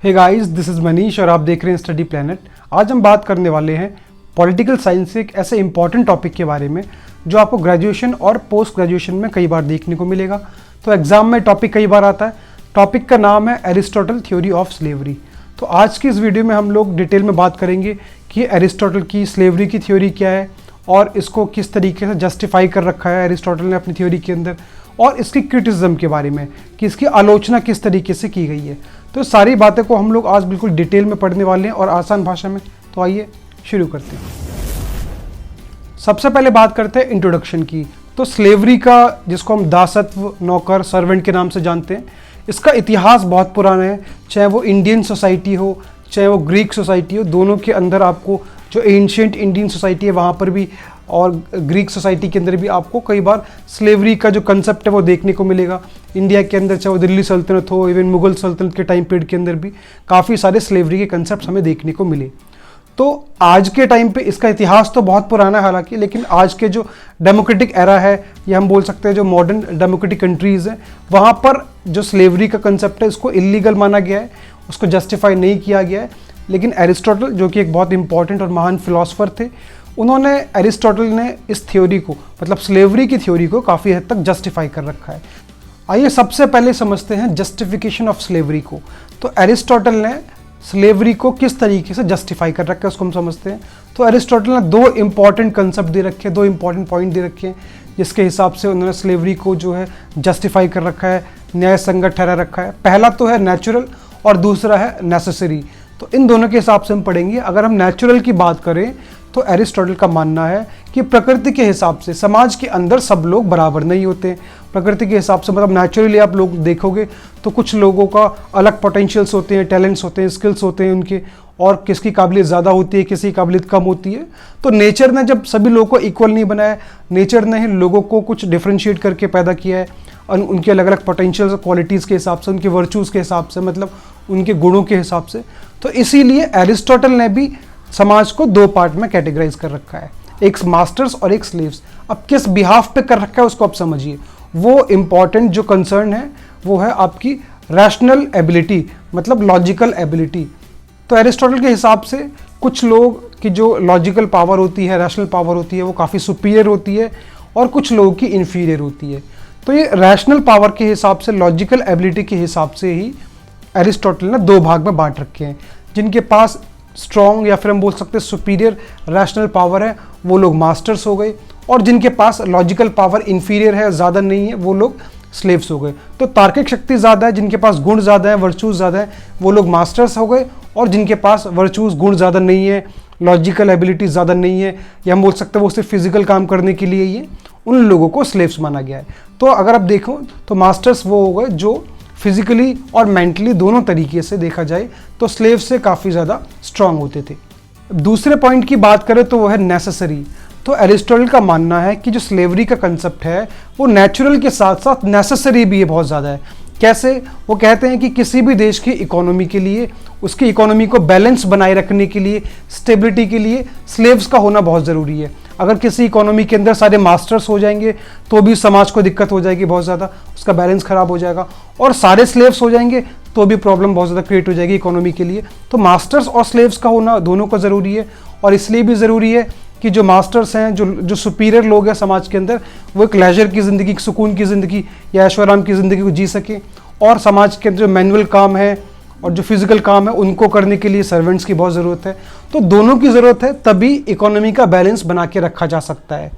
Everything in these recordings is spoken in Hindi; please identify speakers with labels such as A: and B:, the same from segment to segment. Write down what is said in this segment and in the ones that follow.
A: Hey guys, this is Manish और आप देख रहे हैं स्टडी प्लैनेट। आज हम बात करने वाले हैं पॉलिटिकल साइंस से एक ऐसे इंपॉर्टेंट टॉपिक के बारे में जो आपको ग्रेजुएशन और पोस्ट ग्रेजुएशन में कई बार देखने को मिलेगा। तो एग्जाम में टॉपिक कई बार आता है। टॉपिक का नाम है एरिस्टोटल थ्योरी ऑफ स्लेवरी। तो आज की इस वीडियो में हम लोग डिटेल में बात करेंगे कि एरिस्टोटल की स्लेवरी की थ्योरी क्या है और इसको किस तरीके से जस्टिफाई कर रखा है एरिस्टोटल ने अपनी थ्योरी के अंदर, और इसकी क्रिटिसिज्म के बारे में कि इसकी आलोचना किस तरीके से की गई है। तो सारी बातें को हम लोग आज बिल्कुल डिटेल में पढ़ने वाले हैं और आसान भाषा में। तो आइए शुरू करते हैं। सबसे पहले बात करते हैं इंट्रोडक्शन की। तो स्लेवरी का, जिसको हम दासत्व, नौकर, सर्वेंट के नाम से जानते हैं, इसका इतिहास बहुत पुराना है। चाहे वो इंडियन सोसाइटी हो, चाहे वो ग्रीक सोसाइटी हो, दोनों के अंदर आपको जो एंशिएंट इंडियन सोसाइटी है वहाँ पर भी और ग्रीक सोसाइटी के अंदर भी आपको कई बार स्लेवरी का जो कंसेप्ट है वो देखने को मिलेगा। इंडिया के अंदर चाहे वो दिल्ली सल्तनत हो, इवन मुगल सल्तनत के टाइम पीरियड के अंदर भी काफ़ी सारे स्लेवरी के कंसेप्ट हमें देखने को मिले। तो आज के टाइम पे इसका इतिहास तो बहुत पुराना है हालांकि, लेकिन आज के जो डेमोक्रेटिक एरा है या हम बोल सकते हैं जो मॉडर्न डेमोक्रेटिक कंट्रीज़ हैं, वहाँ पर जो स्लेवरी का कंसेप्ट है इसको इलीगल माना गया है, उसको जस्टिफाई नहीं किया गया है। लेकिन एरिस्टोटल, जो कि एक बहुत इंपॉर्टेंट और महान फिलोसफर थे, उन्होंने, एरिस्टोटल ने इस थ्योरी को, मतलब स्लेवरी की थ्योरी को काफ़ी हद तक जस्टिफाई कर रखा है। आइए सबसे पहले समझते हैं जस्टिफिकेशन ऑफ स्लेवरी को। तो एरिस्टोटल ने स्लेवरी को किस तरीके से जस्टिफाई कर रखा है उसको हम समझते हैं। तो एरिस्टोटल ने दो इंपॉर्टेंट कंसेप्ट दे रखे हैं, दो इंपॉर्टेंट पॉइंट दे रखे हैं जिसके हिसाब से उन्होंने स्लेवरी को जो है जस्टिफाई कर रखा है, न्याय संगत ठहरा रखा है। पहला तो है नेचुरल और दूसरा है नेसेसरी। तो इन दोनों के हिसाब से हम पढ़ेंगे। अगर हम नेचुरल की बात करें तो एरिस्टोटल का मानना है कि प्रकृति के हिसाब से समाज के अंदर सब लोग बराबर नहीं होते। प्रकृति के हिसाब से मतलब नेचुरली आप लोग देखोगे तो कुछ लोगों का अलग पोटेंशियल्स होते हैं, टैलेंट्स होते हैं, स्किल्स होते हैं उनके, और किसकी काबिलियत ज़्यादा होती है, किसी की काबिलियत कम होती है। तो नेचर ने जब सभी लोगों को इक्वल नहीं बनाया, नेचर ने ही लोगों को कुछ डिफ्रेंशिएट करके पैदा किया है और उनके अलग अलग पोटेंशियल्स और क्वालिटीज़ के हिसाब से, उनके वर्चूज़ के हिसाब से, मतलब उनके गुणों के हिसाब से। तो इसीलिए एरिस्टोटल ने भी समाज को दो पार्ट में कैटेगराइज कर रखा है, एक मास्टर्स और एक स्लेव्स। अब किस बिहाफ पे कर रखा है उसको आप समझिए। वो इम्पॉर्टेंट जो कंसर्न है वो है आपकी रैशनल एबिलिटी, मतलब लॉजिकल एबिलिटी। तो एरिस्टोटल के हिसाब से कुछ लोग की जो लॉजिकल पावर होती है, रैशनल पावर होती है, वो काफ़ी सुपीरियर होती है और कुछ लोगों की इन्फीरियर होती है। तो ये रैशनल पावर के हिसाब से, लॉजिकल एबिलिटी के हिसाब से ही एरिस्टोटल ने दो भाग में बांट रखे हैं। जिनके पास स्ट्रॉन्ग या फिर हम बोल सकते हैं सुपीरियर रैशनल पावर है वो लोग मास्टर्स हो गए, और जिनके पास लॉजिकल पावर इन्फीरियर है, ज़्यादा नहीं है, वो लोग स्लेव्स हो गए। तो तार्किक शक्ति ज़्यादा है, जिनके पास गुण ज़्यादा है, वर्चूज़ ज़्यादा है, वो लोग मास्टर्स हो गए, और जिनके पास वर्चूज़, गुण ज़्यादा नहीं है, लॉजिकल एबिलिटी ज़्यादा नहीं है, या हम बोल सकते हैं वो सिर्फ फिजिकल काम करने के लिए ये, उन लोगों को स्लेव्स माना गया है। तो अगर आप देखो तो मास्टर्स वो हो गए जो फिजिकली और मेंटली दोनों तरीके से देखा जाए तो स्लेव से काफ़ी ज़्यादा स्ट्रांग होते थे। दूसरे पॉइंट की बात करें तो वो है नेसेसरी। तो एरिस्टोटल का मानना है कि जो स्लेवरी का कंसेप्ट है वो नेचुरल के साथ साथ नेसेसरी भी है, बहुत ज़्यादा है। कैसे? वो कहते हैं कि किसी भी देश की इकोनॉमी के लिए, उसकी इकोनॉमी को बैलेंस बनाए रखने के लिए, स्टेबिलिटी के लिए स्लेव्स का होना बहुत ज़रूरी है। अगर किसी इकोनॉमी के अंदर सारे मास्टर्स हो जाएंगे तो भी समाज को दिक्कत हो जाएगी बहुत ज़्यादा, उसका बैलेंस ख़राब हो जाएगा, और सारे स्लेव्स हो जाएंगे तो भी प्रॉब्लम बहुत ज़्यादा क्रिएट हो जाएगी इकोनॉमी के लिए। तो मास्टर्स और स्लेव्स का होना दोनों का ज़रूरी है, और इसलिए भी ज़रूरी है कि जो मास्टर्स हैं, जो सुपीरियर लोग हैं समाज के अंदर, वो एक लेजर की ज़िंदगी, सुकून की ज़िंदगी या ऐशोआराम की ज़िंदगी को जी सकें, और समाज के अंदर जो मैनुअल काम है और जो फिजिकल काम है उनको करने के लिए सर्वेंट्स की बहुत ज़रूरत है। तो दोनों की ज़रूरत है, तभी इकोनॉमी का बैलेंस बना के रखा जा सकता है।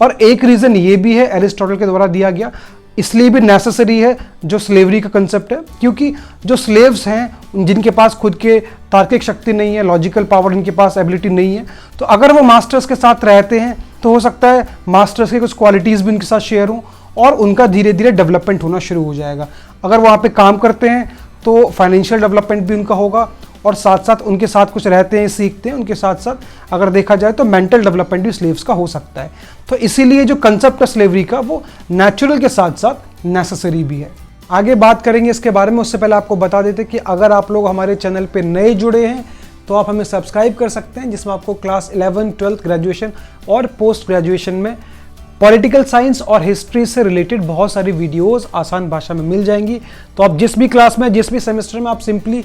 A: और एक रीज़न ये भी है एरिस्टोटल के द्वारा दिया गया, इसलिए भी नेसेसरी है जो स्लेवरी का कंसेप्ट है, क्योंकि जो स्लेव्स हैं जिनके पास खुद के तार्किक शक्ति नहीं है, लॉजिकल पावर इनके पास एबिलिटी नहीं है, तो अगर वो मास्टर्स के साथ रहते हैं तो हो सकता है मास्टर्स के कुछ क्वालिटीज़ भी उनके साथ शेयर हों और उनका धीरे धीरे डेवलपमेंट होना शुरू हो जाएगा। अगर वहाँ पे काम करते हैं तो फाइनेंशियल डेवलपमेंट भी उनका होगा, और साथ साथ उनके साथ कुछ रहते हैं, सीखते हैं, उनके साथ साथ अगर देखा जाए तो मेंटल डेवलपमेंट भी स्लेव्स का हो सकता है। तो इसीलिए जो कंसेप्ट है स्लेवरी का वो नेचुरल के साथ साथ नेसेसरी भी है। आगे बात करेंगे इसके बारे में, उससे पहले आपको बता देते कि अगर आप लोग हमारे चैनल पे नए जुड़े हैं तो आप हमें सब्सक्राइब कर सकते हैं, जिसमें आपको क्लास 11, 12 ग्रेजुएशन और पोस्ट ग्रेजुएशन में पॉलिटिकल साइंस और हिस्ट्री से रिलेटेड बहुत सारी वीडियोस आसान भाषा में मिल जाएंगी। तो आप जिस भी क्लास में, जिस भी सेमेस्टर में आप सिंपली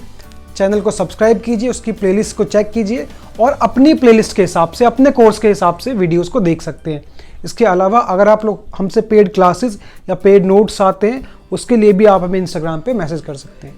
A: चैनल को सब्सक्राइब कीजिए, उसकी प्लेलिस्ट को चेक कीजिए और अपनी प्लेलिस्ट के हिसाब से, अपने कोर्स के हिसाब से वीडियोस को देख सकते हैं। इसके अलावा अगर आप लोग हमसे पेड क्लासेस या पेड नोट्स आते हैं, उसके लिए भी आप हमें इंस्टाग्राम पे मैसेज कर सकते हैं।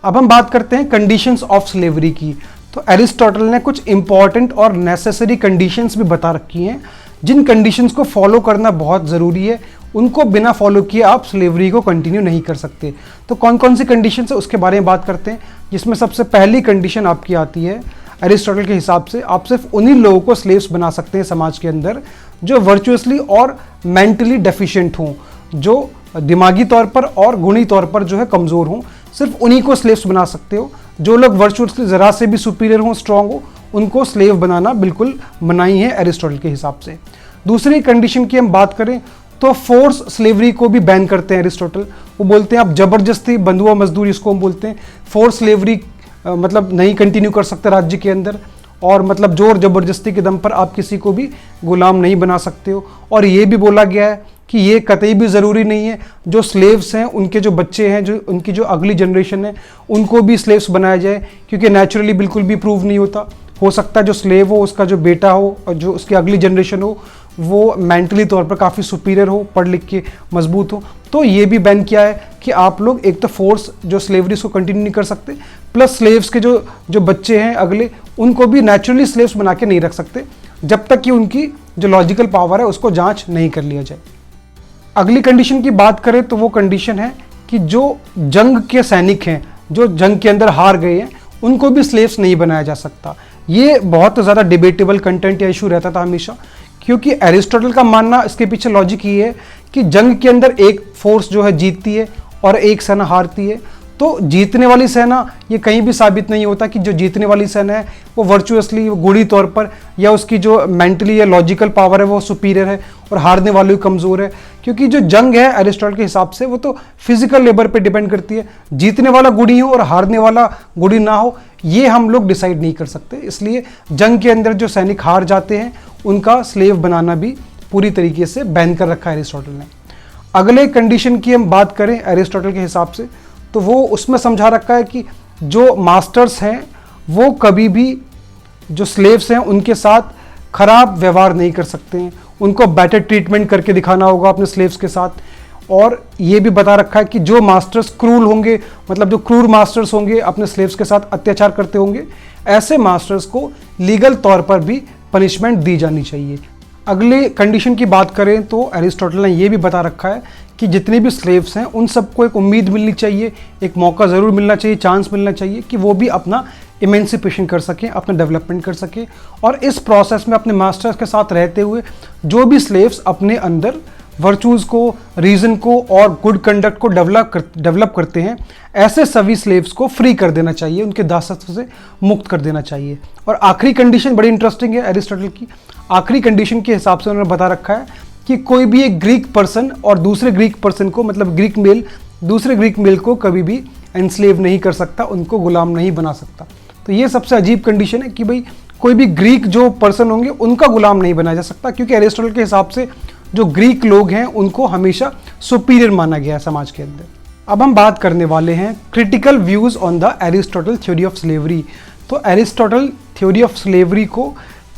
A: अब हम बात करते हैं कंडीशंस ऑफ स्लेवरी की। तो एरिस्टोटल ने कुछ इंपॉर्टेंट और नेसेसरी कंडीशंस भी बता रखी हैं, जिन कंडीशंस को फॉलो करना बहुत ज़रूरी है। उनको बिना फॉलो किए आप स्लेवरी को कंटिन्यू नहीं कर सकते। तो कौन कौन सी कंडीशंस है उसके बारे में बात करते हैं, जिसमें सबसे पहली कंडीशन आपकी आती है एरिस्टोटल के हिसाब से, आप सिर्फ उन्हीं लोगों को स्लेव्स बना सकते हैं समाज के अंदर जो वर्चुअसली और मेंटली डेफिशिएंट हों, जो दिमागी तौर पर और गुणी तौर पर जो है कमज़ोर हों। सिर्फ उन्हीं को स्लेव्स बना सकते हो। जो लोग वर्चुअली ज़रा से भी सुपीरियर हों, स्ट्रांग हो, उनको स्लेव बनाना बिल्कुल मनाही है एरिस्टोटल के हिसाब से। दूसरी कंडीशन की हम बात करें तो फोर्स स्लेवरी को भी बैन करते हैं एरिस्टोटल। वो बोलते हैं आप जबरदस्ती बंधुआ मजदूरी, इसको हम बोलते हैं, फोर्स स्लेवरी मतलब नहीं कंटिन्यू कर सकते राज्य के अंदर, और मतलब जोर जबरदस्ती के दम पर आप किसी को भी गुलाम नहीं बना सकते हो। और ये भी बोला गया है कि ये कतई भी ज़रूरी नहीं है जो स्लेव्स हैं उनके जो बच्चे हैं, जो उनकी जो अगली जनरेशन है, उनको भी स्लेव्स बनाया जाए, क्योंकि नेचुरली बिल्कुल भी प्रूव नहीं होता। हो सकता है जो स्लेव हो उसका जो बेटा हो और जो उसकी अगली जनरेशन हो वो मेंटली तौर पर काफ़ी सुपीरियर हो, पढ़ लिख के मजबूत हो। तो ये भी बैन किया है कि आप लोग एक तो फोर्स जो स्लेवरी को कंटिन्यू नहीं कर सकते, प्लस स्लेव्स के जो बच्चे हैं अगले, उनको भी नेचुरली स्लेव्स बना के नहीं रख सकते जब तक कि उनकी जो लॉजिकल पावर है उसको जांच नहीं कर लिया जाए। अगली कंडीशन की बात करें तो वो कंडीशन है कि जो जंग के सैनिक हैं, जो जंग के अंदर हार गए हैं, उनको भी स्लेव्स नहीं बनाया जा सकता। ये बहुत ज़्यादा डिबेटेबल कंटेंट या इशू रहता था हमेशा, क्योंकि एरिस्टोटल का मानना, इसके पीछे लॉजिक ये है कि जंग के अंदर एक फोर्स जो है जीतती है और एक सेना हारती है। तो जीतने वाली सेना, ये कहीं भी साबित नहीं होता कि जो जीतने वाली सेना है वो वर्चुअसली, गुणी तौर पर या उसकी जो मेंटली या लॉजिकल पावर है वो सुपीरियर है और हारने वाली कमज़ोर है। क्योंकि जो जंग है एरिस्टोटल के हिसाब से वो तो फिजिकल लेबर पे डिपेंड करती है। जीतने वाला गुणी हो और हारने वाला गुणी ना हो, ये हम लोग डिसाइड नहीं कर सकते। इसलिए जंग के अंदर जो सैनिक हार जाते हैं उनका स्लेव बनाना भी पूरी तरीके से बैन कर रखा है एरिस्टोटल ने। अगले कंडीशन की हम बात करें एरिस्टोटल के हिसाब से, तो वो उसमें समझा रखा है कि जो मास्टर्स हैं वो कभी भी जो स्लेव्स हैं उनके साथ खराब व्यवहार नहीं कर सकते हैं, उनको बेटर ट्रीटमेंट करके दिखाना होगा अपने स्लेव्स के साथ। और ये भी बता रखा है कि जो मास्टर्स क्रूर होंगे, मतलब जो क्रूर मास्टर्स होंगे, अपने स्लेव्स के साथ अत्याचार करते होंगे, ऐसे मास्टर्स को लीगल तौर पर भी पनिशमेंट दी जानी चाहिए। अगले कंडीशन की बात करें तो एरिस्टोटल ने ये भी बता रखा है कि जितने भी स्लेव्स हैं उन सबको एक उम्मीद मिलनी चाहिए, एक मौका ज़रूर मिलना चाहिए, चांस मिलना चाहिए कि वो भी अपना इमेंसिपेशन कर सकें, अपना डेवलपमेंट कर सकें। और इस प्रोसेस में अपने मास्टर्स के साथ रहते हुए जो भी स्लेव्स अपने अंदर वर्चूज़ को, रीज़न को और गुड कंडक्ट को डेवलप करते हैं, ऐसे सभी स्लेव्स को फ्री कर देना चाहिए, उनके दासत्व से मुक्त कर देना चाहिए। और आखिरी कंडीशन बड़ी इंटरेस्टिंग है एरिस्टोटल की। आखिरी कंडीशन के हिसाब से उन्होंने बता रखा है कि कोई भी एक ग्रीक पर्सन और दूसरे ग्रीक पर्सन को, मतलब ग्रीक मेल दूसरे ग्रीक मेल को कभी भी एनस्लेव नहीं कर सकता, उनको गुलाम नहीं बना सकता। तो ये सबसे अजीब कंडीशन है कि भाई कोई भी ग्रीक जो पर्सन होंगे उनका गुलाम नहीं बनाया जा सकता, क्योंकि एरिस्टोटल के हिसाब से जो ग्रीक लोग हैं उनको हमेशा सुपीरियर माना गया है समाज के अंदर। अब हम बात करने वाले हैं critical views on the Aristotle theory of slavery. तो एरिस्टोटल थ्योरी ऑफ स्लेवरी को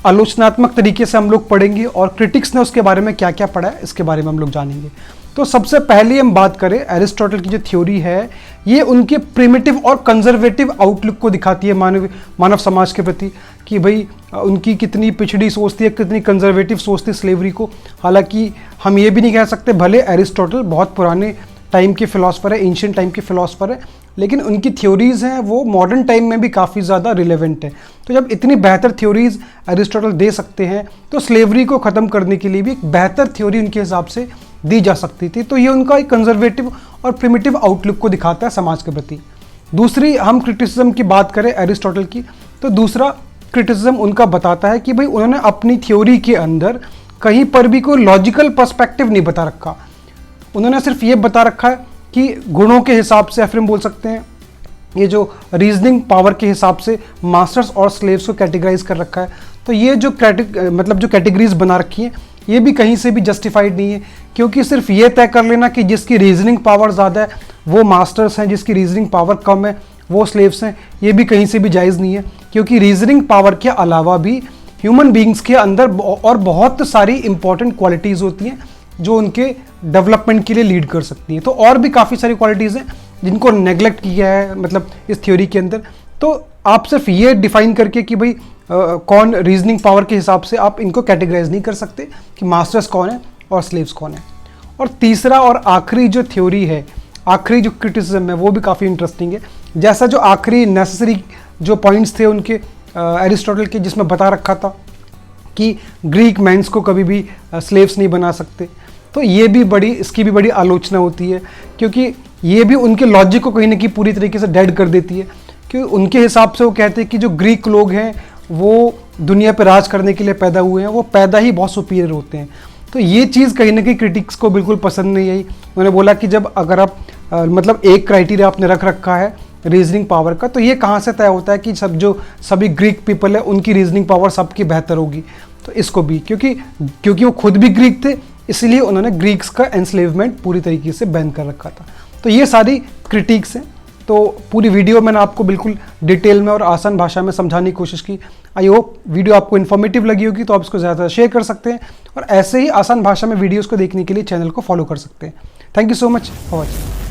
A: आलोचनात्मक तरीके से हम लोग पढ़ेंगे और क्रिटिक्स ने उसके बारे में क्या क्या पढ़ा है इसके बारे में हम लोग जानेंगे। तो सबसे पहले हम बात करें एरिस्टोटल की जो थ्योरी है, ये उनके प्रिमिटिव और कंजर्वेटिव आउटलुक को दिखाती है मानव समाज के प्रति, कि भाई उनकी कितनी पिछड़ी सोच थी, कितनी कंजर्वेटिव सोच थी स्लेवरी को। हालांकि हम ये भी नहीं कह सकते, भले एरिस्टोटल बहुत पुराने टाइम के फिलोसफर है, एंशिएंट टाइम के फिलोसफर है, लेकिन उनकी थ्योरीज़ हैं वो मॉडर्न टाइम में भी काफ़ी ज़्यादा रिलेवेंट है। तो जब इतनी बेहतर थ्योरीज़ एरिस्टोटल दे सकते हैं तो स्लेवरी को ख़त्म करने के लिए भी एक बेहतर थ्योरी उनके हिसाब से दी जा सकती थी। तो ये उनका एक कंजर्वेटिव और प्रिमिटिव आउटलुक को दिखाता है समाज के प्रति। दूसरी हम क्रिटिसिज्म की बात करें एरिस्टोटल की, तो दूसरा क्रिटिसिज्म उनका बताता है कि भाई उन्होंने अपनी थ्योरी के अंदर कहीं पर भी कोई लॉजिकल पर्सपेक्टिव नहीं बता रखा। उन्होंने सिर्फ ये बता रखा है कि गुणों के हिसाब से, या फिर हम बोल सकते हैं ये जो रीजनिंग पावर के हिसाब से मास्टर्स और स्लेव्स को कैटेगराइज कर रखा है। तो ये जो जो कैटेगरीज बना रखी हैं ये भी कहीं से भी जस्टिफाइड नहीं है, क्योंकि सिर्फ ये तय कर लेना कि जिसकी रीजनिंग पावर ज़्यादा है वो मास्टर्स हैं, जिसकी रीजनिंग पावर कम है वो स्लेव्स हैं, ये भी कहीं से भी जायज़ नहीं है, क्योंकि रीजनिंग पावर के अलावा भी ह्यूमन बींग्स के अंदर और बहुत सारी इंपॉर्टेंट क्वालिटीज़ होती हैं जो उनके डेवलपमेंट के लिए लीड कर सकती हैं। तो और भी काफ़ी सारी क्वालिटीज़ हैं जिनको नेग्लेक्ट किया है मतलब इस थ्योरी के अंदर। तो आप सिर्फ ये डिफाइन करके कि भाई कौन रीजनिंग पावर के हिसाब से आप इनको कैटेगराइज नहीं कर सकते कि मास्टर्स कौन है और स्लेव्स कौन है। और तीसरा और आखिरी जो थ्योरी है, आखिरी जो क्रिटिसिज्म है, वो भी काफ़ी इंटरेस्टिंग है। जैसा जो आखिरी नेसेसरी जो पॉइंट्स थे उनके एरिस्टोटल के, जिसमें बता रखा था कि ग्रीक मैंस को कभी भी स्लेव्स नहीं बना सकते, तो ये भी इसकी भी बड़ी आलोचना होती है, क्योंकि ये भी उनके लॉजिक को कहीं ना कहीं पूरी तरीके से डेड कर देती है। क्योंकि उनके हिसाब से वो कहते हैं कि जो ग्रीक लोग हैं वो दुनिया पर राज करने के लिए पैदा हुए हैं, वो पैदा ही बहुत सुपीरियर होते हैं। तो ये चीज़ कहीं ना कहीं क्रिटिक्स को बिल्कुल पसंद नहीं आई। उन्होंने बोला कि जब अगर आप मतलब एक क्राइटेरिया आपने रख रखा है रीजनिंग पावर का, तो ये कहाँ से तय होता है कि सभी ग्रीक पीपल है उनकी रीजनिंग पावर सबकी बेहतर होगी। तो इसको भी क्योंकि वो खुद भी ग्रीक थे, इसलिए उन्होंने ग्रीक्स का एनस्लेवमेंट पूरी तरीके से बैन कर रखा था। तो ये सारी क्रिटिक्स हैं। तो पूरी वीडियो मैंने आपको बिल्कुल डिटेल में और आसान भाषा में समझाने की कोशिश की। आई होप वीडियो आपको इन्फॉर्मेटिव लगी होगी, तो आप इसको ज़्यादा शेयर कर सकते हैं और ऐसे ही आसान भाषा में वीडियोज़ को देखने के लिए चैनल को फॉलो कर सकते हैं। Thank you so much for watching.